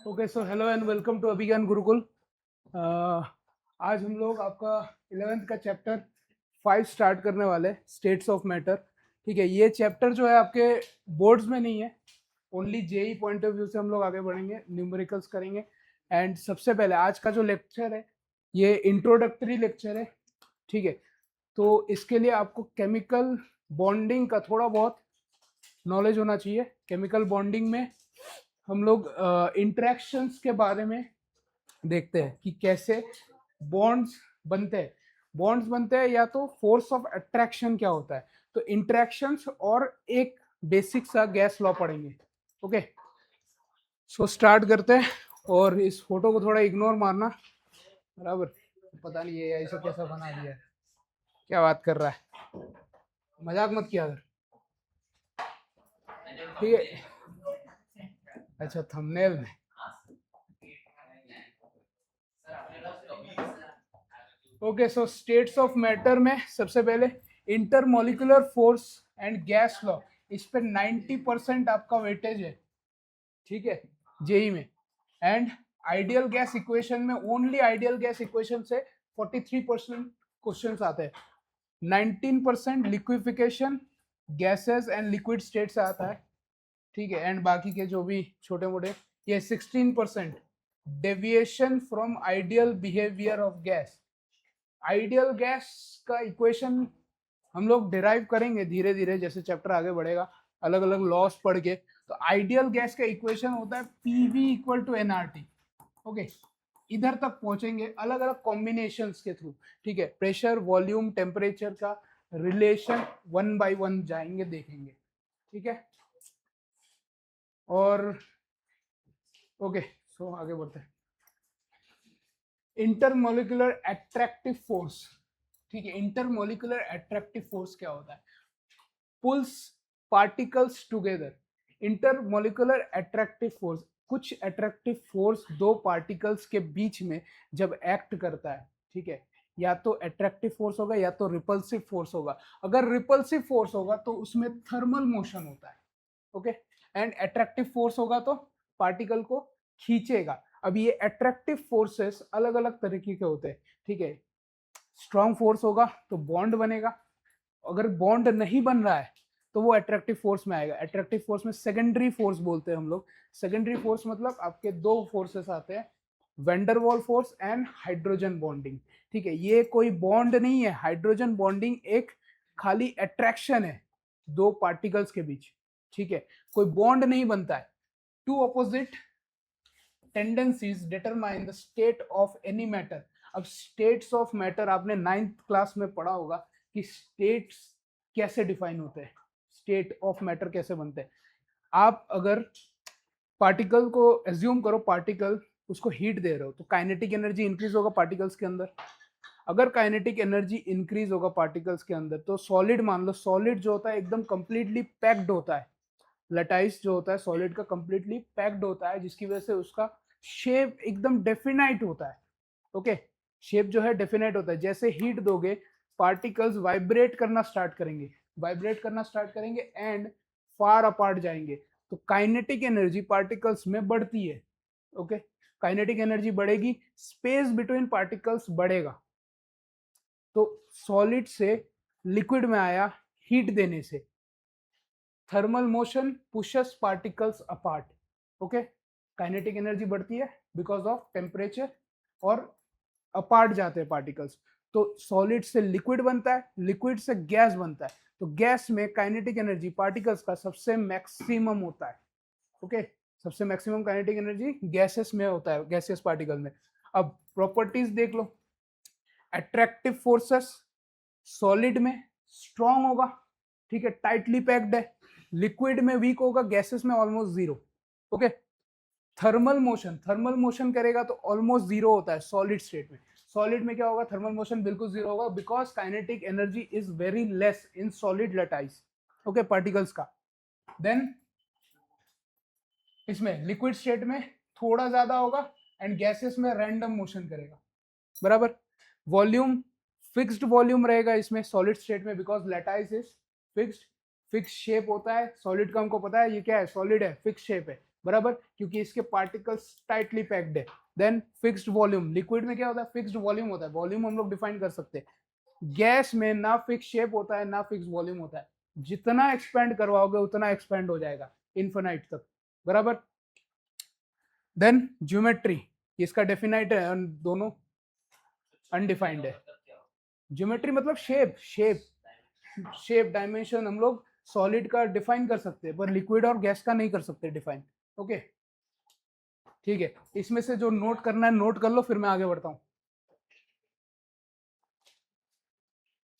Okay so hello and welcome to Abhigyan Gurukul. आज हम लोग आपका 11th का चैप्टर 5 स्टार्ट करने वाले स्टेट्स ऑफ मैटर। ठीक है, ये चैप्टर जो है आपके बोर्ड्स में नहीं है, only JEE point of view से हम लोग आगे बढ़ेंगे, न्यूमेरिकल्स करेंगे। एंड सबसे पहले आज का जो लेक्चर है ये इंट्रोडक्टरी लेक्चर है। ठीक है, तो इसके लिए आपको केमिकल बॉन्डिंग का थोड़ा बहुत नॉलेज होना चाहिए। केमिकल बॉन्डिंग में हम लोग इंटरेक्शंस के बारे में देखते हैं कि कैसे बॉन्ड्स बनते हैं। बॉन्ड्स बनते हैं या तो फोर्स ऑफ अट्रैक्शन क्या होता है, तो इंटरेक्शंस और एक बेसिक सा गैस लॉ पढ़ेंगे। ओके, सो स्टार्ट करते हैं। और इस फोटो को थोड़ा इग्नोर मारना, बराबर। पता नहीं ये ऐसा कैसा बना दिया है, क्या बात कर रहा है, मजाक मत किया अगर, ठीक है। अच्छा, थंबनेल में okay. So states of matter में सबसे पहले intermolecular force and gas law, इस पे 90% आपका वेटेज है। ठीक है, जेई में। एंड आइडियल गैस इक्वेशन में ओनली आइडियल गैस इक्वेशन से 43% क्वेश्चंस आते हैं। 19% liquefaction gases and liquid state से आता है। ठीक है, एंड बाकी के जो भी छोटे मोटे, ये 16% deviation from ideal behaviour of gas. Ideal gas का इक्वेशन हम लोग डिराइव करेंगे धीरे धीरे जैसे चैप्टर आगे बढ़ेगा, अलग अलग लॉस पढ़ के। तो आइडियल गैस का इक्वेशन होता है PV equal to NRT. Okay, इधर तक पहुंचेंगे अलग अलग कॉम्बिनेशंस के थ्रू। ठीक है, प्रेशर वॉल्यूम टेम्परेचर का रिलेशन 1 बाय 1 जाएंगे, देखेंगे। ठीक है, और ओके, सो आगे बढ़ते हैं। Intermolecular attractive force. ठीक है, इंटरमोलिकुलर अट्रैक्टिव फोर्स क्या होता है? Pulls particles together. Intermolecular attractive force, कुछ अट्रैक्टिव फोर्स दो पार्टिकल्स के बीच में जब एक्ट करता है, ठीक है, या तो अट्रैक्टिव फोर्स होगा या तो रिपल्सिव फोर्स होगा। अगर रिपल्सिव फोर्स होगा तो उसमें थर्मल मोशन होता है। ओके, एंड अट्रैक्टिव फोर्स होगा तो पार्टिकल को खींचेगा। अब ये अट्रैक्टिव फोर्सेस अलग अलग तरीके के होते हैं। ठीक है, स्ट्रॉन्ग फोर्स होगा तो बॉन्ड बनेगा, अगर बॉन्ड नहीं बन रहा है तो वो अट्रैक्टिव फोर्स में आएगा। अट्रैक्टिव फोर्स में सेकेंडरी फोर्स बोलते हैं हम लोग। सेकेंडरी फोर्स मतलब आपके दो फोर्सेस आते हैं, Van der Waals force and hydrogen bonding. ठीक है, ये कोई बॉन्ड नहीं है, हाइड्रोजन बॉन्डिंग एक खाली अट्रैक्शन है दो पार्टिकल्स के बीच। ठीक है, कोई बॉन्ड नहीं बनता है। Two opposite tendencies determine the state of any matter. अब स्टेट्स ऑफ मैटर आपने 9th क्लास में पढ़ा होगा कि स्टेट्स कैसे डिफाइन होते हैं, स्टेट ऑफ मैटर कैसे बनते हैं। आप अगर पार्टिकल को एज्यूम करो, पार्टिकल उसको हीट दे रहे हो तो काइनेटिक एनर्जी इंक्रीज होगा पार्टिकल्स के अंदर। अगर काइनेटिक एनर्जी इंक्रीज होगा पार्टिकल्स के अंदर तो सॉलिड मान लो, सॉलिड जो होता है एकदम कंप्लीटली पैक्ड होता है। लटाइस जो होता है सॉलिड का कंप्लीटली पैक्ड होता है, जिसकी वजह से उसका शेप एकदम डेफिनाइट होता है। ओके, शेप जो है डेफिनाइट होता है। जैसे हीट दोगे पार्टिकल्स वाइब्रेट करना स्टार्ट करेंगे, वाइब्रेट करना स्टार्ट करेंगे एंड फार अपार्ट जाएंगे। तो काइनेटिक एनर्जी पार्टिकल्स में बढ़ती है। ओके, काइनेटिक एनर्जी बढ़ेगी, स्पेस बिटवीन पार्टिकल्स बढ़ेगा। तो सॉलिड से लिक्विड में आया हीट देने से, thermal motion pushes particles apart. Okay, kinetic energy बढ़ती है बिकॉज ऑफ टेम्परेचर और अपार्ट जाते हैं पार्टिकल्स। तो सॉलिड से लिक्विड बनता है, लिक्विड से गैस बनता है। तो गैस में काइनेटिक एनर्जी पार्टिकल्स का सबसे मैक्सिमम होता है। ओके, सबसे मैक्सिमम काइनेटिक एनर्जी गैसेस में होता है, गैसियस पार्टिकल में। अब प्रॉपर्टीज देख लो। अट्रैक्टिव फोर्सेस सॉलिड में स्ट्रॉन्ग होगा, ठीक है, टाइटली पैक्ड है। लिक्विड में वीक होगा, गैसेस में almost zero. Okay, thermal motion, thermal motion करेगा तो ऑलमोस्ट जीरो होता है सॉलिड स्टेट में। सॉलिड में क्या होगा, थर्मल मोशन बिल्कुल जीरो होगा because kinetic energy is very less in solid lattice, okay, particles का। देन इसमें लिक्विड स्टेट में थोड़ा ज्यादा होगा एंड गैसेस में रैंडम मोशन करेगा, बराबर। वॉल्यूम फिक्स्ड वॉल्यूम रहेगा इसमें सॉलिड स्टेट में because lattice is fixed, fix shape होता है। सॉलिड का हमको पता है ये क्या है, सॉलिड है, फिक्स शेप है, बराबर, क्योंकि इसके पार्टिकल्स टाइटली पैक्ड है। देन फिक्स्ड वॉल्यूम, लिक्विड में क्या होता है, फिक्स्ड वॉल्यूम होता है, वॉल्यूम हम लोग डिफाइन कर सकते हैं। गैस में ना फिक्स शेप होता है ना फिक्स वॉल्यूम होता है, जितना एक्सपेंड करवाओगे उतना एक्सपेंड हो जाएगा इन्फिनाइट तक, बराबर। देन ज्योमेट्री, इसका डेफिनाइट है, दोनों अनडिफाइंड है। ज्योमेट्री मतलब शेप, शेप डायमेंशन हम लोग सॉलिड का डिफाइन कर सकते हैं, पर लिक्विड और गैस का नहीं कर सकते डिफाइन। ओके ठीक है, इसमें से जो नोट करना है नोट कर लो, फिर मैं आगे बढ़ता हूँ।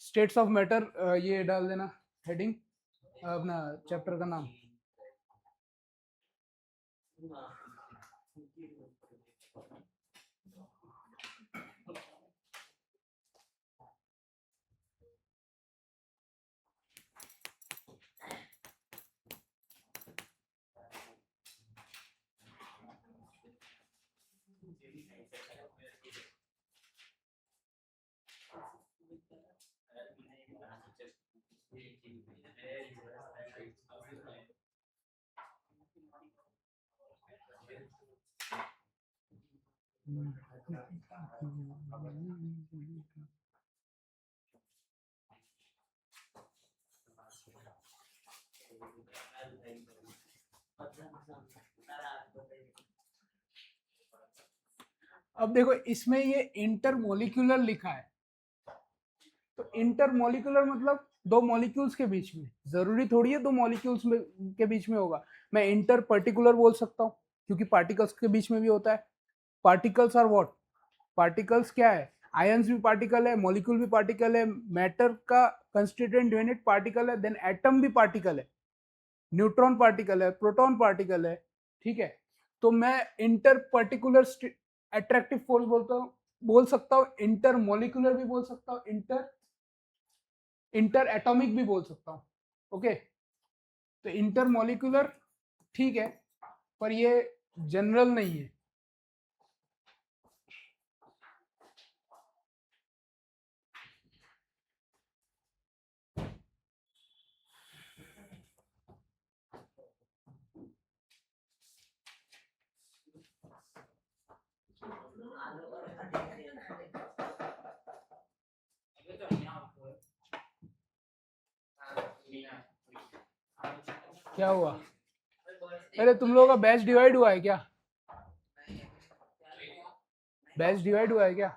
स्टेट्स ऑफ मैटर, ये डाल देना हेडिंग, अपना चैप्टर का नाम। अब देखो इसमें ये इंटरमोलिकुलर लिखा है, तो इंटरमोलिकुलर मतलब दो मॉलिक्यूल्स के बीच में, जरूरी थोड़ी है दो मॉलिक्यूल्स में के बीच में होगा। मैं इंटर पर्टिकुलर बोल सकता हूँ, क्योंकि पार्टिकल्स के बीच में भी होता है। पार्टिकल्स आर व्हाट, पार्टिकल्स क्या है, आयंस भी पार्टिकल है, मॉलिक्यूल भी पार्टिकल है, मैटर का कंस्टिट्यूएंट यूनिट पार्टिकल है, देन एटम भी पार्टिकल है, न्यूट्रॉन पार्टिकल है, प्रोटॉन पार्टिकल है, ठीक है। तो मैं इंटर पर्टिकुलर अट्रैक्टिव फोर्स बोलता हूँ, बोल सकता हूँ, इंटर मॉलिकुलर भी बोल सकता हूँ, इंटर एटॉमिक भी बोल सकता हूँ। ओके, तो इंटर मॉलिकुलर ठीक है, पर ये जनरल नहीं है। क्या हुआ, अरे तुम लोगों का बैच डिवाइड हुआ है क्या, बैच डिवाइड हुआ है क्या?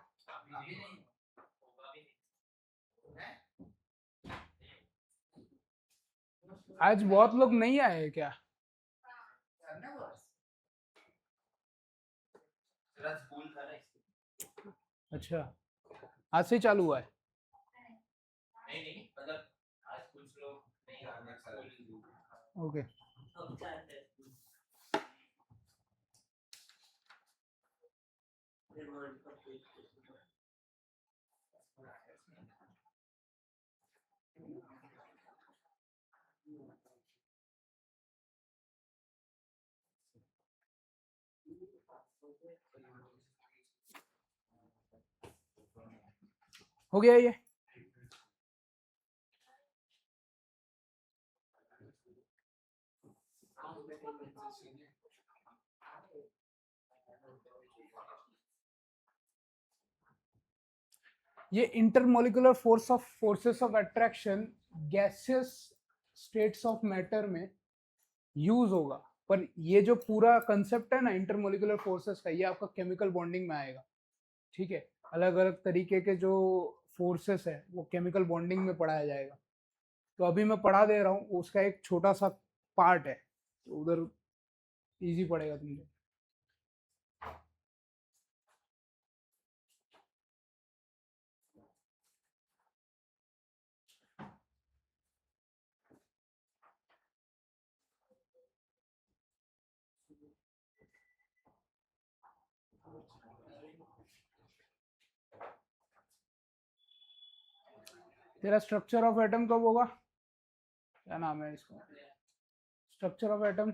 आज बहुत लोग नहीं आए हैं क्या? अच्छा, आज से चालू हुआ है। ओके हो गया ये। ये intermolecular forces of attraction gaseous states of matter में यूज होगा, पर ये जो पूरा कंसेप्ट है ना इंटरमोलिकुलर फोर्सेस का, ये आपका केमिकल बॉन्डिंग में आएगा, ठीक है। अलग अलग तरीके के जो फोर्सेस है वो केमिकल बॉन्डिंग में पढ़ाया जाएगा। तो अभी मैं पढ़ा दे रहा हूँ, उसका एक छोटा सा पार्ट है, तो उधर इजी पड़ेगा तुमको। तेरा स्ट्रक्चर ऑफ एटम कब होगा, क्या नाम है इसका, स्ट्रक्चर ऑफ एटम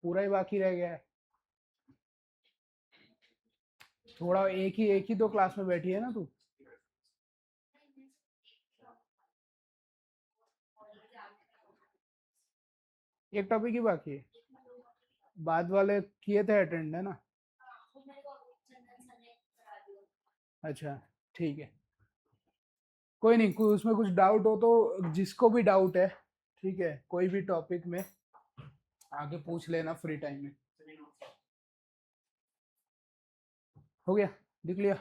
पूरा ही बाकी रह गया है। थोड़ा एक ही दो क्लास में बैठी है ना तू, एक टॉपिक ही बाकी है। बाद वाले किए थे अटेंड, है ना? अच्छा ठीक है, कोई नहीं, कोई उसमें कुछ डाउट हो तो जिसको भी डाउट है, ठीक है, कोई भी टॉपिक में आगे पूछ लेना फ्री टाइम में। हो गया, लिख लिया?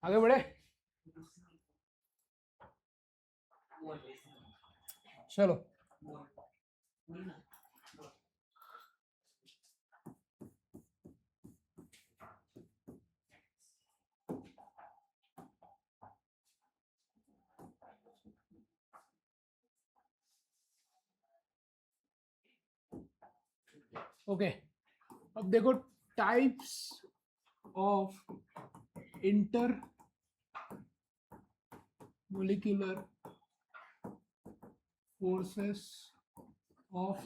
आगे बढ़े, चलो। ओके, अब देखो types of inter molecular forces of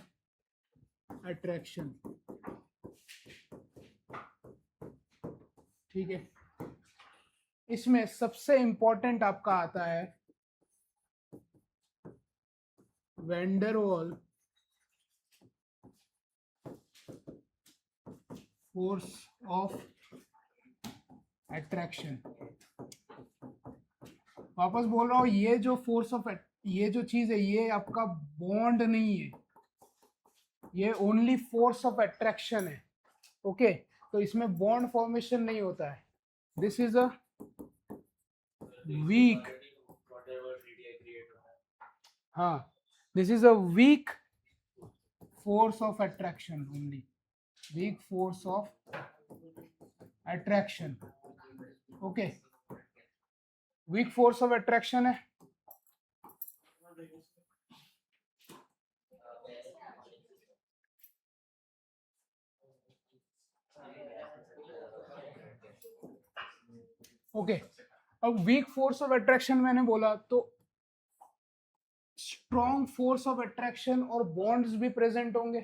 attraction. ठीक है, इसमें सबसे इंपॉर्टेंट आपका आता है वैंडरवाल फोर्स ऑफ अट्रैक्शन। वापस बोल रहा हूँ, ये जो फोर्स ऑफ, ये जो चीज है, ये आपका बॉन्ड नहीं है, ये ओनली फोर्स ऑफ अट्रैक्शन है। ओके, तो इसमें बॉन्ड फॉर्मेशन नहीं होता है। दिस इज अ वीक, हाँ, this is a weak force of attraction only, weak force of attraction। okay, weak force of attraction है। ओके, अब वीक फोर्स ऑफ अट्रैक्शन मैंने बोला तो स्ट्रॉन्ग फोर्स ऑफ अट्रैक्शन और बॉन्ड्स भी present होंगे।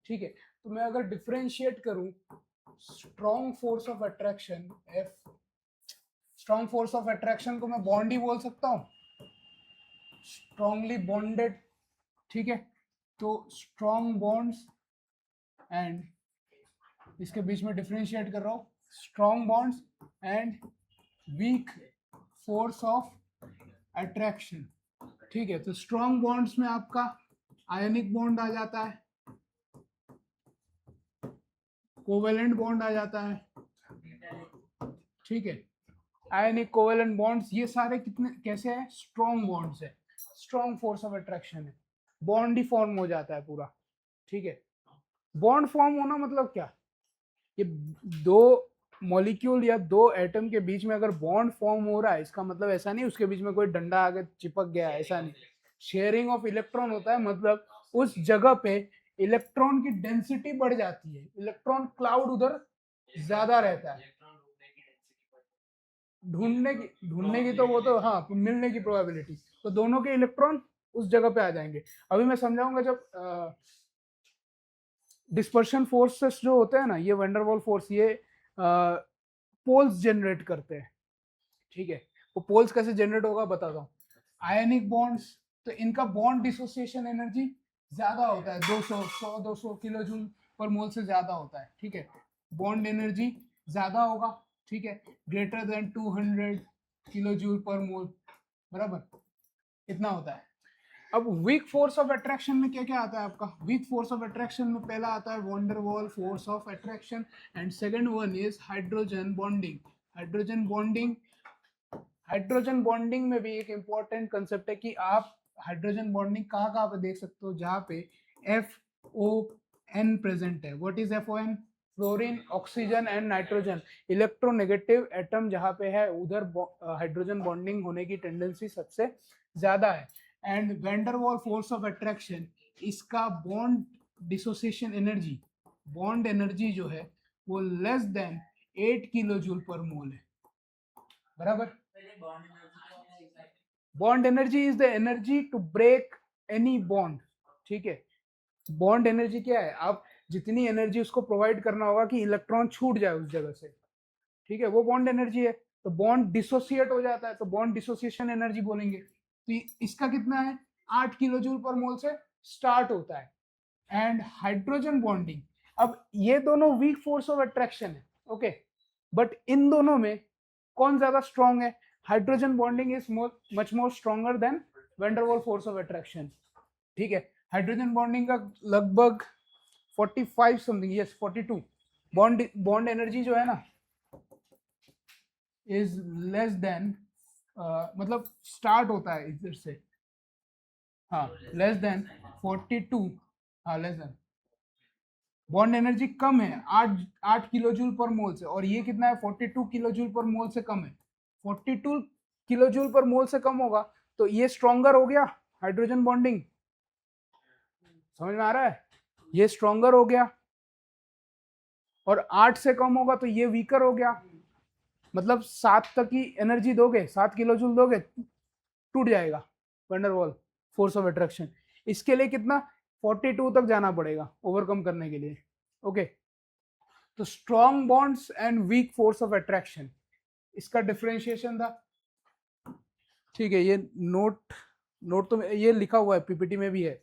ठीक है, तो मैं अगर डिफरेंशिएट करूं strong force of attraction F, strong force of attraction को मैं बॉन्ड ही बोल सकता हूं, स्ट्रॉन्गली बॉन्डेड। ठीक है, तो स्ट्रॉन्ग बॉन्ड्स एंड इसके बीच में डिफरेंशिएट कर रहा हूं, strong bonds and week force of attraction. ठीक है, तो स्ट्रॉन्ग बॉन्ड्स में आपका आयनिक बॉन्ड आ जाता है, कोवेलेंट बॉन्ड आ जाता है। ठीक है, आयनिक कोवेलेंट बॉन्ड्स ये सारे कितने कैसे हैं? स्ट्रॉन्ग बॉन्ड्स है, स्ट्रॉन्ग फोर्स ऑफ अट्रैक्शन है, बॉन्ड ही फॉर्म हो जाता है पूरा। ठीक है, बॉन्ड फॉर्म होना मतलब क्या? ये दो मॉलिक्यूल या दो एटम के बीच में अगर बॉन्ड फॉर्म हो रहा है, इसका मतलब ऐसा नहीं उसके बीच में कोई डंडा आगे चिपक गया, ऐसा नहीं। शेयरिंग ऑफ इलेक्ट्रॉन होता है, मतलब उस जगह पे इलेक्ट्रॉन की डेंसिटी बढ़ जाती है, इलेक्ट्रॉन क्लाउड उधर ज्यादा रहता है। ढूंढने की तो वो तो हाँ, मिलने की प्रोबेबिलिटी, तो दोनों के इलेक्ट्रॉन उस जगह पे आ जाएंगे। अभी मैं समझाऊंगा जब डिस्पर्शन फोर्सेस जो होते हैं ना, ये वैंडरवाल फोर्स, ये पोल्स जनरेट करते हैं। ठीक है, वो पोल्स कैसे जनरेट होगा बताता हूँ। आयनिक बॉन्ड्स, तो इनका बॉन्ड डिसोसिएशन एनर्जी ज्यादा होता है, 200 किलो जूल पर मोल से ज्यादा होता है। ठीक है, बॉन्ड एनर्जी ज्यादा होगा। ठीक है, ग्रेटर देन 200 किलो जूल पर मोल, बराबर इतना होता है। अब वीक फोर्स ऑफ अट्रैक्शन में क्या क्या आता है आपका? वीक फोर्स ऑफ अट्रैक्शन में पहला आता है van der Waals force of attraction, and second one is hydrogen bonding. Hydrogen bonding, hydrogen bonding में भी एक इंपॉर्टेंट कंसेप्ट है कि आप हाइड्रोजन बॉन्डिंग कहाँ कहाँ पे देख सकते हो, जहाँ पे FON प्रेजेंट है। What is FON? Fluorine, oxygen and nitrogen. Electronegative atom जहाँ पे है उधर हाइड्रोजन बॉन्डिंग होने की टेंडेंसी सबसे ज्यादा है। And van der Waals force of attraction, इसका bond dissociation energy, bond energy जो है वो लेस देन 8 किलो जूल पर मोल है, बराबर। Bond energy is the energy to break any bond. ठीक है, बॉन्ड एनर्जी क्या है? आप जितनी एनर्जी उसको प्रोवाइड करना होगा कि इलेक्ट्रॉन छूट जाए उस जगह से, ठीक है, वो बॉन्ड एनर्जी है। तो बॉन्ड डिसोसिएट हो जाता है, तो बॉन्ड डिसोसिएशन एनर्जी बोलेंगे। तो इसका कितना है, 8 किलो जूल पर मोल से स्टार्ट होता है। एंड हाइड्रोजन बॉन्डिंग, अब ये दोनों वीक फोर्स ऑफ अट्रैक्शन है, ओके, बट इन दोनों में कौन ज्यादा स्ट्रॉन्ग है? Hydrogen bonding is much more stronger than van der Waals force of attraction, ठीक है। हाइड्रोजन बॉन्डिंग का लगभग 45 समथिंग, यस 42 बॉन्ड एनर्जी जो है ना इज लेस देन, मतलब स्टार्ट होता है इधर से, हाँ लेस देन 42, हाँ लेस देन, बॉन्ड एनर्जी कम है 8 किलो जूल पर मोल से, और ये कितना है 42 किलो जूल पर मोल से कम है। 42 किलो जूल पर मोल से कम होगा तो ये स्ट्रॉन्गर हो गया हाइड्रोजन बॉन्डिंग, समझ में आ रहा है, ये स्ट्रॉन्गर हो गया, और 8 से कम होगा तो ये वीकर हो गया, मतलब 7 तक की एनर्जी दोगे, 7 किलो जूल दोगे, टूट जाएगा van der Waals force of attraction. इसके लिए कितना 42 तक जाना पड़ेगा ओवरकम करने के लिए, ओके। तो strong bonds and week force of attraction, इसका डिफरेंशिएशन था, ठीक है। ये नोट तो ये लिखा हुआ है, पीपीटी में भी है।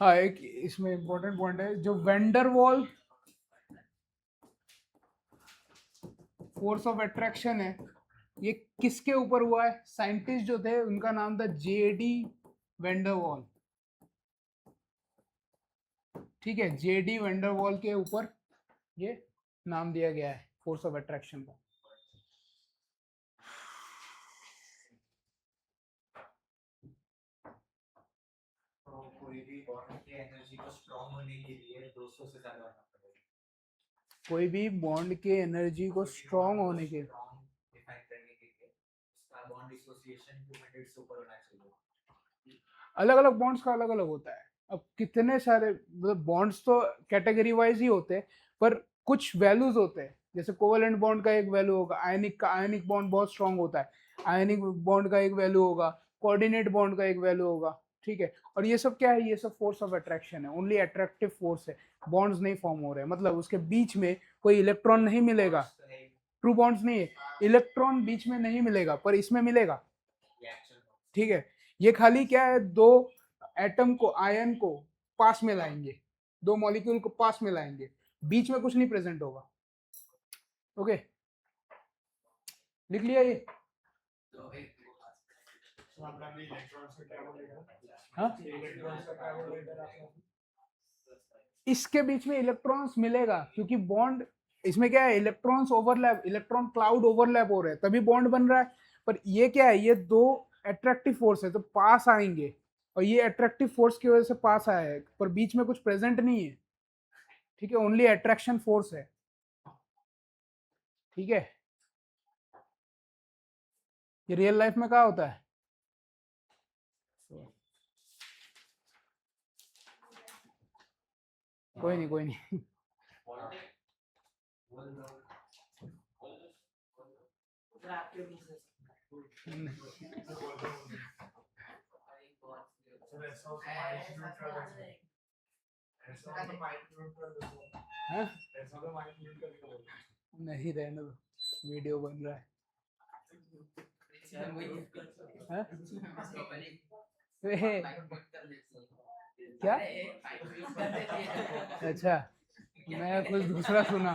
हाँ, एक इसमें इंपॉर्टेंट पॉइंट है, जो van der Waal force of attraction है, ये किसके ऊपर हुआ है? साइंटिस्ट जो थे उनका नाम था जेडी वैन डर वाल, ठीक है, जेडी वैन डर वाल के ऊपर ये नाम दिया गया है फोर्स ऑफ अट्रैक्शन का। कोई भी बॉन्ड की एनर्जी को स्ट्रॉन्ग होने के लिए 200 से ज्यादा होना पड़ेगा, कोई भी बॉन्ड के एनर्जी को स्ट्रॉन्ग होने के डिफाइन करने के लिए उसका बॉन्ड एसोसिएशन 200 से ऊपर होना चाहिए। अलग अलग बॉन्ड्स का अलग अलग होता है। अब कितने सारे मतलब बॉन्ड्स तो कैटेगरी वाइज ही होते हैं, पर कुछ वैल्यूज होते हैं, जैसे कोवेलेंट बॉन्ड का एक वैल्यू होगा, आयनिक बॉन्ड बहुत स्ट्रांग होता है, आयनिक बॉन्ड का एक वैल्यू होगा, कोऑर्डिनेट बॉन्ड का एक वैल्यू होगा, ठीक है। और ये सब क्या है? ये सब फोर्स ऑफ अट्रैक्शन है, ओनली अट्रैक्टिव फोर्स है, बॉन्ड्स नहीं फॉर्म हो रहे हैं, मतलब उसके बीच में कोई इलेक्ट्रॉन नहीं मिलेगा, ट्रू बॉन्ड्स नहीं है, इलेक्ट्रॉन बीच में नहीं मिलेगा, पर इसमें मिलेगा, ठीक है। ये खाली क्या है, दो एटम को, आयन को पास में लाएंगे, दो मॉलिक्यूल को पास में लाएंगे, बीच में कुछ नहीं प्रेजेंट होगा, ओके। लिख लिया ये? हाँ, इसके बीच में इलेक्ट्रॉन्स मिलेगा, क्योंकि बॉन्ड इसमें क्या है, electrons overlap, electron cloud overlap हो रहे हैं तभी बॉन्ड बन रहा है। पर ये क्या है, ये दो अट्रैक्टिव फोर्स है तो पास आएंगे, और ये अट्रैक्टिव फोर्स की वजह से पास आया है, पर बीच में कुछ प्रेजेंट नहीं है, ठीक है, ओनली अट्रैक्शन फोर्स है, ठीक है। ये रियल लाइफ में क्या होता है? कोई नहीं, कोई नहीं। हाँ? नहीं, रहने दो, वीडियो बन रहा है। हाँ? क्या? अच्छा, मैं कुछ दूसरा सुना।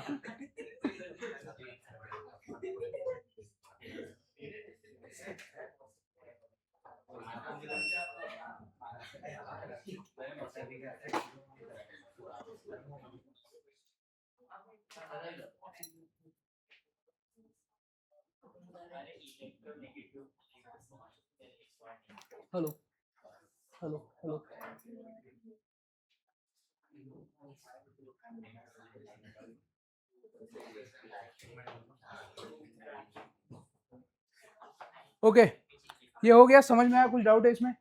हेलो हेलो हेलो, ओके, ये हो गया, समझ में आया? कुछ डाउट है इसमें?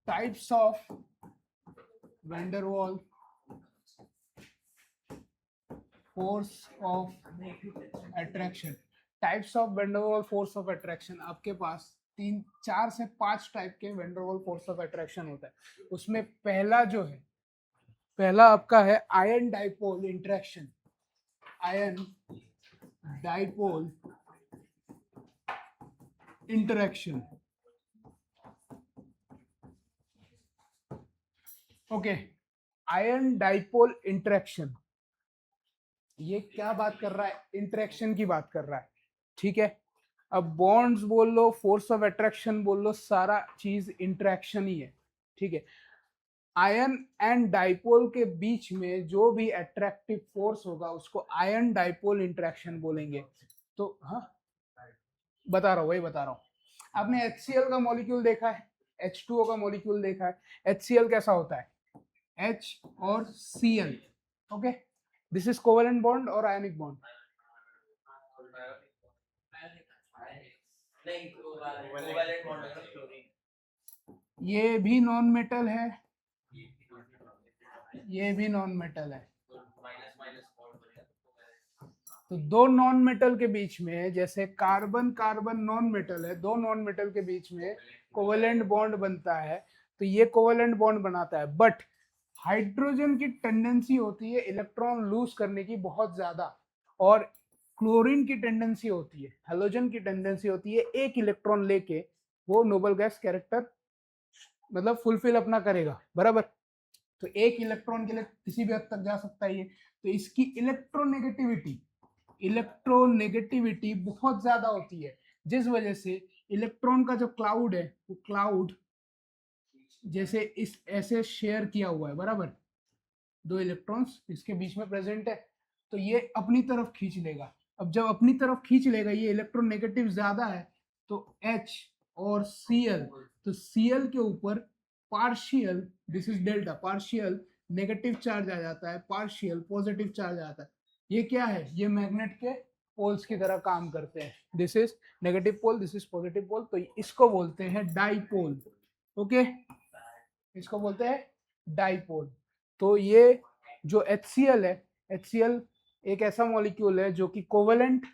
Types of van der Waal force of attraction. Types of van force of attraction, आपके पास 4 से 5 टाइप के वैन फोर्स ऑफ अट्रैक्शन होता है। उसमें पहला आपका है ion dipole interaction. Ion dipole interaction, okay. Ion dipole interaction ये क्या बात कर रहा है? इंटरेक्शन की बात कर रहा है, ठीक है। अब बॉन्ड्स बोल लो, फोर्स ऑफ अट्रैक्शन बोल लो, सारा चीज इंटरेक्शन ही है, ठीक है। आयन एंड डाइपोल के बीच में जो भी अट्रैक्टिव फोर्स होगा उसको आयन डाइपोल इंटरेक्शन बोलेंगे। तो हाँ बता रहा हूँ, वही बता रहा हूँ। आपने HCl का मॉलिक्यूल देखा है, H2O का मॉलिक्यूल देखा है। HCl कैसा होता है? H और Cl, okay. This is covalent bond और आयनिक बॉन्ड। ये भी नॉन मेटल है, ये भी नॉन मेटल है। तो दो नॉन मेटल के बीच में, जैसे कार्बन कार्बन नॉन मेटल है, दो नॉन मेटल के बीच में कोवेलेंट बॉन्ड बनता है, तो ये कोवेलेंट बॉन्ड बनाता है। बट हाइड्रोजन की टेंडेंसी होती है इलेक्ट्रॉन लूज करने की बहुत ज्यादा, और क्लोरीन की टेंडेंसी होती है, हेलोजन की टेंडेंसी होती है एक इलेक्ट्रॉन लेके वो नोबल गैस कैरेक्टर मतलब फुलफिल अपना करेगा, बराबर। तो एक इलेक्ट्रॉन के लिए किसी भी हद तक जा सकता है ये। तो इसकी इलेक्ट्रोनेगेटिविटी बहुत ज्यादा होती है, जिस वजह से इलेक्ट्रॉन का जो क्लाउड है वो क्लाउड जैसे इस ऐसे शेयर किया हुआ है, बराबर। दो इलेक्ट्रॉन्स इसके बीच में प्रेजेंट है, तो ये अपनी तरफ खींच लेगा। अब जब अपनी तरफ खींच लेगा, ये इलेक्ट्रोनेगेटिव ज्यादा है, तो H और Cl, तो Cl के ऊपर partial, this is delta, partial negative charge आ जाता है, पार्शियल पॉजिटिव चार्ज आ जाता है। ये क्या है? ये मैग्नेट के पोल्स की तरह काम करते हैं। This is negative pole, this is positive pole, तो इसको बोलते हैं डाइपोल, ओके। इसको बोलते हैं डाइपोल। तो ये जो HCl है, HCl एक ऐसा मॉलिक्यूल है जो कि कोवेलेंट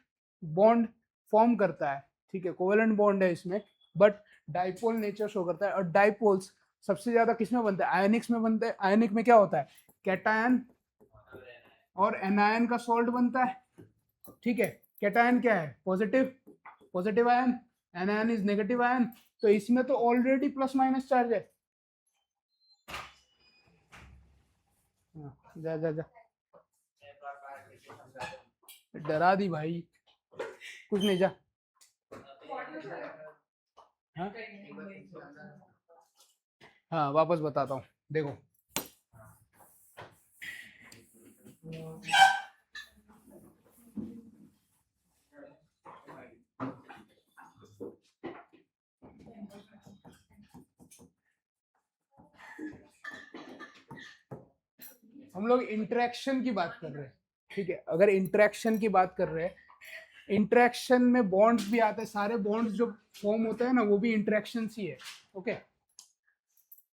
बॉन्ड फॉर्म करता है, ठीक है, कोवेलेंट बॉन्ड है इसमें, बट डाइपोल नेचर शो करता है। और डाइपोल्स सबसे ज्यादा किसमें बनता है? आयनिक्स में बनता है। आयनिक में क्या होता है? कैटायन और एनायन का सॉल्ट बनता है, ठीक है। कैटायन क्या है? Positive, positive ion, anion is negative ion. तो इसमें तो ऑलरेडी प्लस माइनस चार्ज है। जा जा जा, डरा दी भाई, कुछ नहीं, जा। हाँ हाँ वापस बताता हूँ, देखो। हम लोग इंटरेक्शन की बात कर रहे हैं, ठीक है। अगर इंटरेक्शन की बात कर रहे हैं, इंटरेक्शन में बॉन्ड्स भी आते हैं, सारे बॉन्ड्स जो फॉर्म होते हैं ना वो भी इंटरेक्शन ही है, ओके।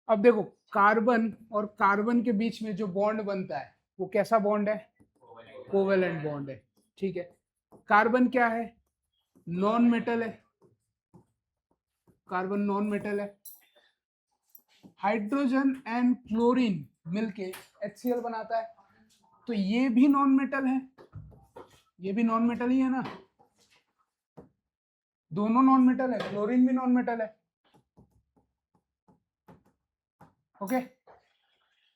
अब देखो, कार्बन और कार्बन के बीच में जो बॉन्ड बनता है वो कैसा बॉन्ड है? कोवेलेंट बॉन्ड है, ठीक है। कार्बन क्या है? नॉन मेटल है, कार्बन नॉन मेटल है। हाइड्रोजन एंड क्लोरीन मिलके HCl बनाता है, तो ये भी नॉन मेटल है, ये भी नॉन मेटल ही है ना, दोनों नॉन मेटल है, क्लोरीन भी नॉन मेटल है, ओके।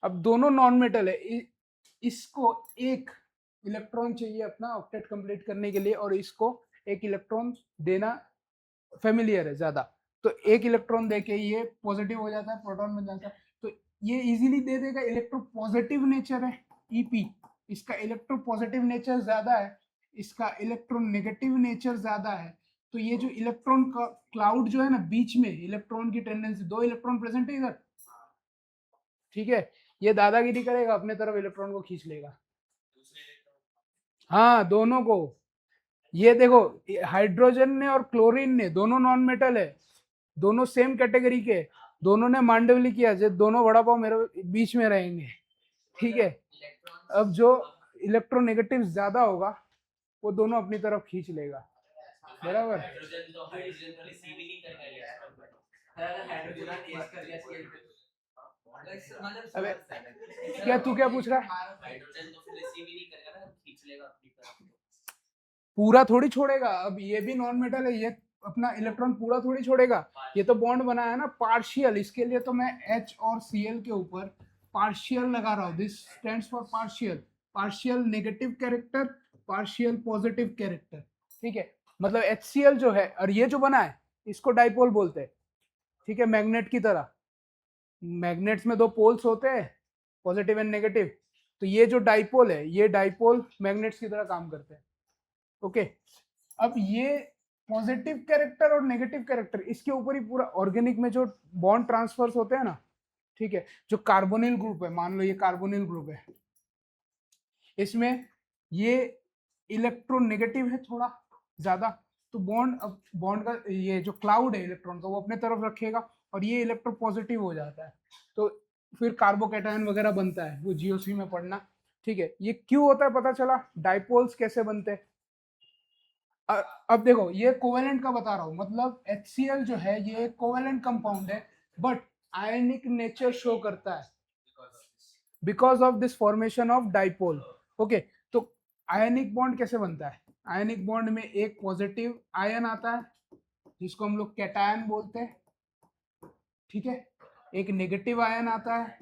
अब दोनों नॉन मेटल है, इसको एक इलेक्ट्रॉन चाहिए अपना ऑक्टेट कंप्लीट करने के लिए, और इसको एक इलेक्ट्रॉन देना फेमिलियर है ज्यादा, तो एक इलेक्ट्रॉन देके ये पॉजिटिव हो जाता है, प्रोटॉन बन जाता है, तो ये इजीली दे देगा। इलेक्ट्रोपॉजिटिव नेचर है EP, इसका इलेक्ट्रोपॉजिटिव नेचर ज्यादा है, इसका इलेक्ट्रोनेगेटिव नेचर ज्यादा है। तो ये जो इलेक्ट्रॉन का क्लाउड जो है ना, बीच में इलेक्ट्रॉन की टेंडेंसी, दो इलेक्ट्रॉन प्रेजेंट है इधर, ठीक है, ये दादागिरी करेगा, अपने तरफ इलेक्ट्रॉन को खींच लेगा। हाँ दोनों को, ये देखो, हाइड्रोजन ने और क्लोरीन ने, दोनों नॉन मेटल है, दोनों सेम कैटेगरी के, दोनों ने मांडवली किया, जो दोनों वड़ा पाव मेरे बीच में रहेंगे, ठीक है। अब जो इलेक्ट्रोनेगेटिव ज्यादा होगा वो दोनों अपनी तरफ खींच लेगा, बराबर। हाइड्रोजन तो रिसीव ही नहीं करेगा इलेक्ट्रॉन को। अगर हाइड्रोजन टेस्ट कर दिया सीएल पे मतलब अबे समझ क्या तू क्या पूछ रहा है? हाइड्रोजन तो फिर रिसीव ही नहीं करेगा ना, खींच लेगा अपनी तरफ। पूरा थोड़ी छोड़ेगा, अब ये भी नॉन मेटल है, ये अपना इलेक्ट्रॉन पूरा थोड़ी छोड़ेगा, ये तो बॉन्ड बनाया है ना पार्शियल, इसके लिए तो मैं H और Cl के ऊपर पार्शियल लगा रहा हूँ, this stands for partial, partial negative character, partial positive character, ठीक है। मतलब HCl जो है और ये जो बना है इसको डाइपोल बोलते हैं, ठीक है, मैग्नेट की तरह। मैग्नेट्स में दो पोल्स होते हैं, पॉजिटिव एंड नेगेटिव, तो ये जो डाइपोल है ये डाइपोल मैग्नेट्स की तरह काम करते हैं, ओके। अब ये पॉजिटिव कैरेक्टर और नेगेटिव कैरेक्टर इसके ऊपर ही पूरा ऑर्गेनिक में जो बॉन्ड ट्रांसफर्स होते हैं ना, ठीक है, जो कार्बोनिल ग्रुप है, मान लो ये कार्बोनिल ग्रुप है, इसमें ये इलेक्ट्रोनेगेटिव है थोड़ा ज्यादा, तो बॉन्ड, अब बॉन्ड का ये जो क्लाउड है इलेक्ट्रॉन का वो अपने तरफ रखेगा और ये इलेक्ट्रो पॉजिटिव हो जाता है, तो फिर कार्बोकैटायन वगैरह बनता है, वो जीओसी में पढ़ना, ठीक है। ये क्यों होता है पता चला, डाइपोल्स कैसे बनते हैं। अब देखो ये कोवेलेंट का बता रहा हूँ, मतलब HCl जो है ये कोवेलेंट कंपाउंड है, बट आयनिक नेचर शो करता है because of this formation of dipole, okay. तो आयनिक बॉन्ड कैसे बनता है, आयनिक बॉन्ड में एक पॉजिटिव आयन आता है जिसको हम लोग कैटायन बोलते हैं, ठीक है, एक नेगेटिव आयन आता है